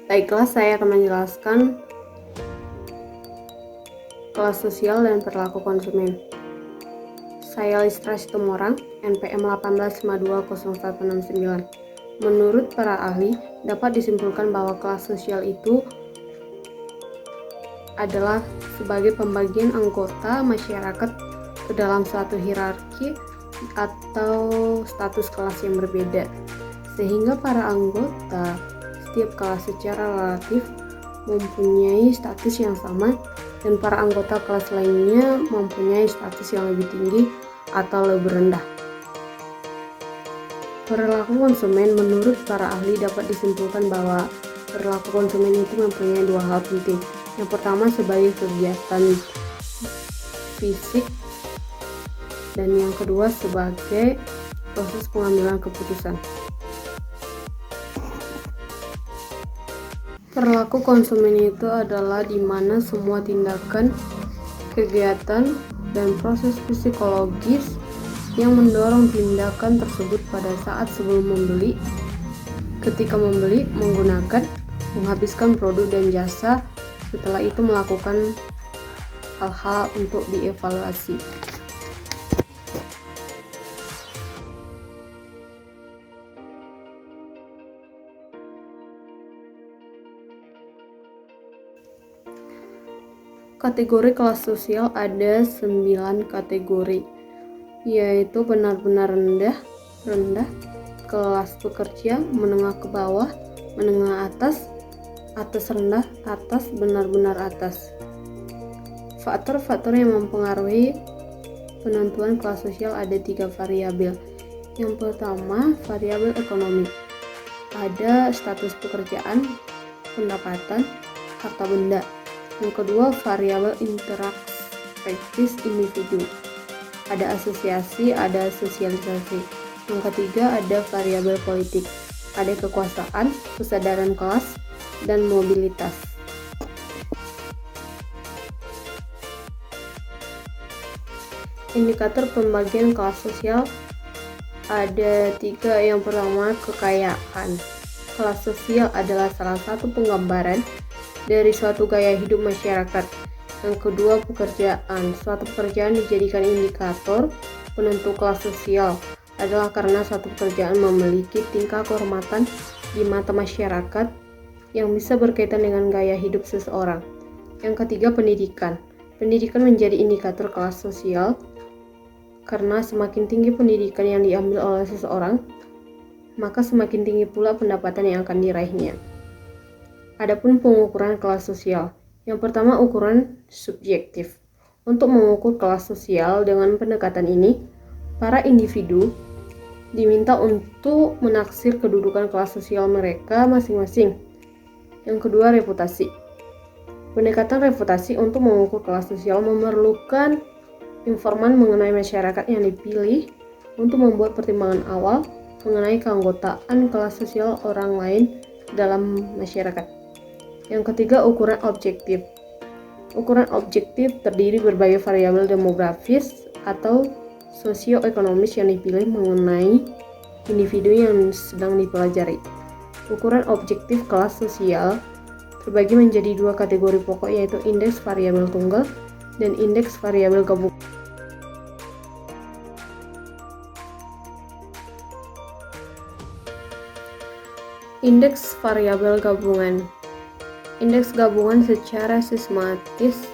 Baiklah, saya akan menjelaskan kelas sosial dan perilaku konsumen. Saya Listra Situmorang, NPM 18520169. Menurut para ahli, dapat disimpulkan bahwa kelas sosial itu adalah sebagai pembagian anggota masyarakat ke dalam suatu hierarki atau status kelas yang berbeda, sehingga para anggota setiap kelas secara relatif mempunyai status yang sama dan para anggota kelas lainnya mempunyai status yang lebih tinggi atau lebih rendah. Perilaku konsumen menurut para ahli dapat disimpulkan bahwa perilaku konsumen itu mempunyai dua hal penting. Yang pertama sebagai kegiatan fisik dan yang kedua sebagai proses pengambilan keputusan. Perilaku konsumen itu adalah di mana semua tindakan, kegiatan, dan proses psikologis yang mendorong tindakan tersebut pada saat sebelum membeli, ketika membeli, menggunakan, menghabiskan produk dan jasa, setelah itu melakukan hal-hal untuk dievaluasi. Kategori kelas sosial ada 9 kategori, yaitu benar-benar rendah, kelas pekerja, menengah ke bawah, menengah atas rendah, atas, benar-benar atas. Faktor-faktor yang mempengaruhi penentuan kelas sosial ada 3 variabel. Yang pertama, variabel ekonomi. Ada status pekerjaan, pendapatan, harta benda. Yang kedua, variabel interaktif individu. Ada asosiasi, ada sosialisasi. Yang ketiga, ada variabel politik. Ada kekuasaan, kesadaran kelas, dan mobilitas. Indikator pembagian kelas sosial ada 3. Yang pertama, kekayaan. Kelas sosial adalah salah satu penggambaran dari suatu gaya hidup masyarakat. Yang kedua, pekerjaan. Suatu pekerjaan dijadikan indikator penentu kelas sosial adalah karena suatu pekerjaan memiliki tingkah kehormatan di mata masyarakat yang bisa berkaitan dengan gaya hidup seseorang. Yang ketiga, pendidikan. Pendidikan menjadi indikator kelas sosial karena semakin tinggi pendidikan yang diambil oleh seseorang, maka semakin tinggi pula pendapatan yang akan diraihnya. Adapun pengukuran kelas sosial. Yang pertama, ukuran subjektif. Untuk mengukur kelas sosial dengan pendekatan ini, para individu diminta untuk menaksir kedudukan kelas sosial mereka masing-masing. Yang kedua, reputasi. Pendekatan reputasi untuk mengukur kelas sosial memerlukan informan mengenai masyarakat yang dipilih untuk membuat pertimbangan awal mengenai keanggotaan kelas sosial orang lain dalam masyarakat. Yang ketiga, ukuran objektif. Ukuran objektif terdiri berbagai variabel demografis atau sosioekonomis yang dipilih mengenai individu yang sedang dipelajari. Ukuran objektif kelas sosial terbagi menjadi 2 kategori pokok, yaitu indeks variabel tunggal dan indeks variabel gabungan. Indeks variabel gabungan. Indeks gabungan secara sistematis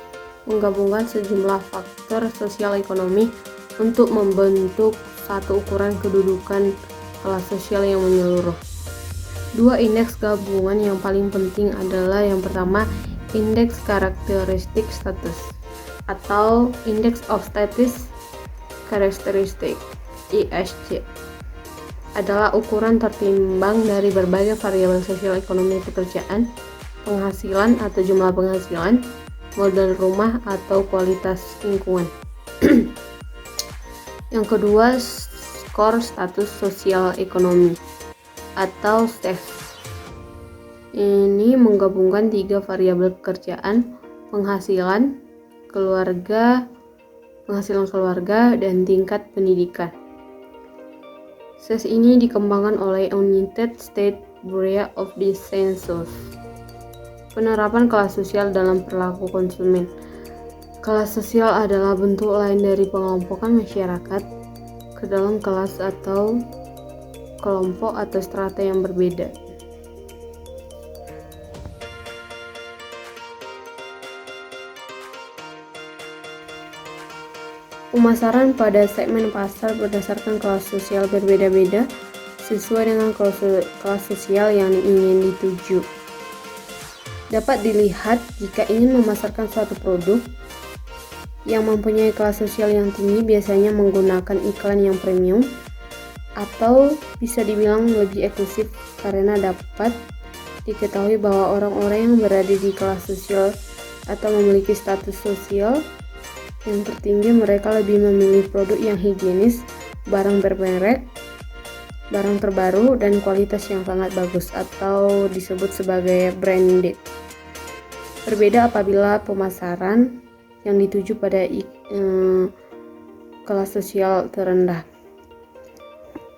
menggabungkan sejumlah faktor sosial ekonomi untuk membentuk satu ukuran kedudukan kelas sosial yang menyeluruh. 2 indeks gabungan yang paling penting adalah yang pertama, indeks karakteristik status atau Index of Status Characteristic (ISC). Adalah ukuran tertimbang dari berbagai variabel sosial ekonomi pekerjaan, penghasilan atau jumlah penghasilan, modal rumah atau kualitas lingkungan. Yang kedua, skor status sosial ekonomi atau STES. Ini menggabungkan 3 variabel pekerjaan, penghasilan keluarga, dan tingkat pendidikan. STES ini dikembangkan oleh United States Bureau of the Census Penerapan kelas sosial dalam perilaku konsumen. Kelas sosial adalah bentuk lain dari pengelompokan masyarakat ke dalam kelas atau kelompok atau strata yang berbeda. Pemasaran pada segmen pasar berdasarkan kelas sosial berbeda-beda sesuai dengan kelas sosial yang ingin dituju. Dapat dilihat jika ingin memasarkan suatu produk yang mempunyai kelas sosial yang tinggi biasanya menggunakan iklan yang premium atau bisa dibilang lebih eksklusif karena dapat diketahui bahwa orang-orang yang berada di kelas sosial atau memiliki status sosial yang tertinggi mereka lebih memilih produk yang higienis, barang bermerek, barang terbaru, dan kualitas yang sangat bagus atau disebut sebagai branded. Berbeda apabila pemasaran yang dituju pada kelas sosial terendah.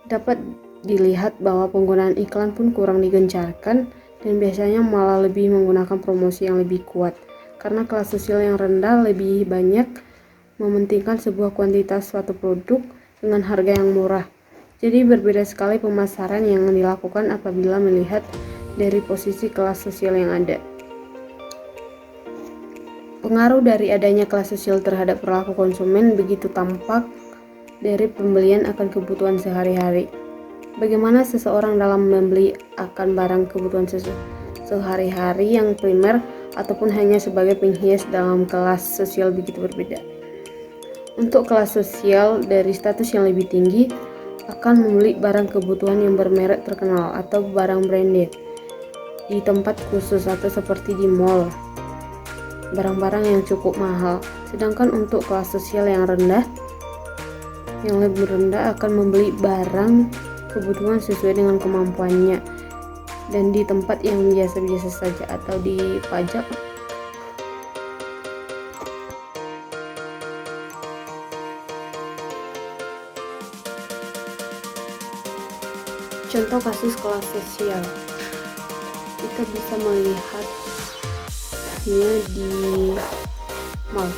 Dapat dilihat bahwa penggunaan iklan pun kurang digencarkan dan biasanya malah lebih menggunakan promosi yang lebih kuat karena kelas sosial yang rendah lebih banyak mementingkan sebuah kuantitas suatu produk dengan harga yang murah. Jadi berbeda sekali pemasaran yang dilakukan apabila melihat dari posisi kelas sosial yang ada. Pengaruh dari adanya kelas sosial terhadap perilaku konsumen begitu tampak dari pembelian akan kebutuhan sehari-hari. Bagaimana seseorang dalam membeli akan barang kebutuhan sehari-hari yang primer ataupun hanya sebagai penghias dalam kelas sosial begitu berbeda. Untuk kelas sosial dari status yang lebih tinggi akan membeli barang kebutuhan yang bermerek terkenal atau barang branded di tempat khusus atau seperti di mall, barang-barang yang cukup mahal. Sedangkan untuk kelas sosial yang lebih rendah akan membeli barang kebutuhan sesuai dengan kemampuannya dan di tempat yang biasa-biasa saja atau di pajak. Contoh kasus kelas sosial, kita bisa melihatnya di mall.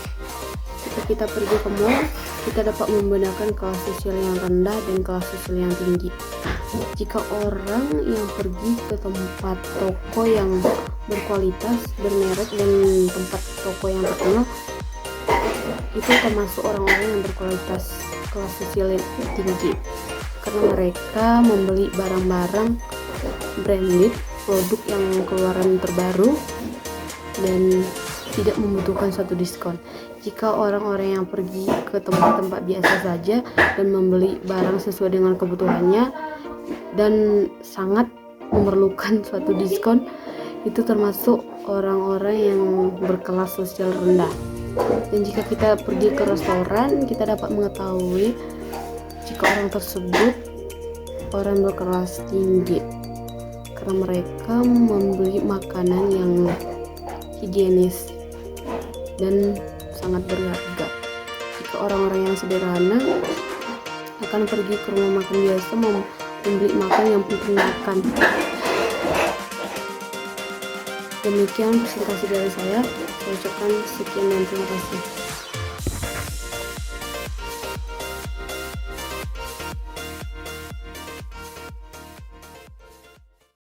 Jika kita pergi ke mall, kita dapat membedakan kelas sosial yang rendah dan kelas sosial yang tinggi. Jika orang yang pergi ke tempat toko yang berkualitas, bermerek, dan tempat toko yang terkenal, itu termasuk orang-orang yang berkualitas kelas sosial yang tinggi karena mereka membeli barang-barang branded, produk yang keluaran terbaru dan tidak membutuhkan suatu diskon. Jika orang-orang yang pergi ke tempat-tempat biasa saja dan membeli barang sesuai dengan kebutuhannya dan sangat memerlukan suatu diskon, itu termasuk orang-orang yang berkelas sosial rendah. Dan jika kita pergi ke restoran, kita dapat mengetahui jika orang tersebut orang berkelas tinggi karena mereka membeli makanan yang higienis dan sangat berharga. Jika orang-orang yang sederhana akan pergi ke rumah makan biasa membeli makan yang penting makan. Demikian presentasi dari saya ucapkan sekian dan terima kasih.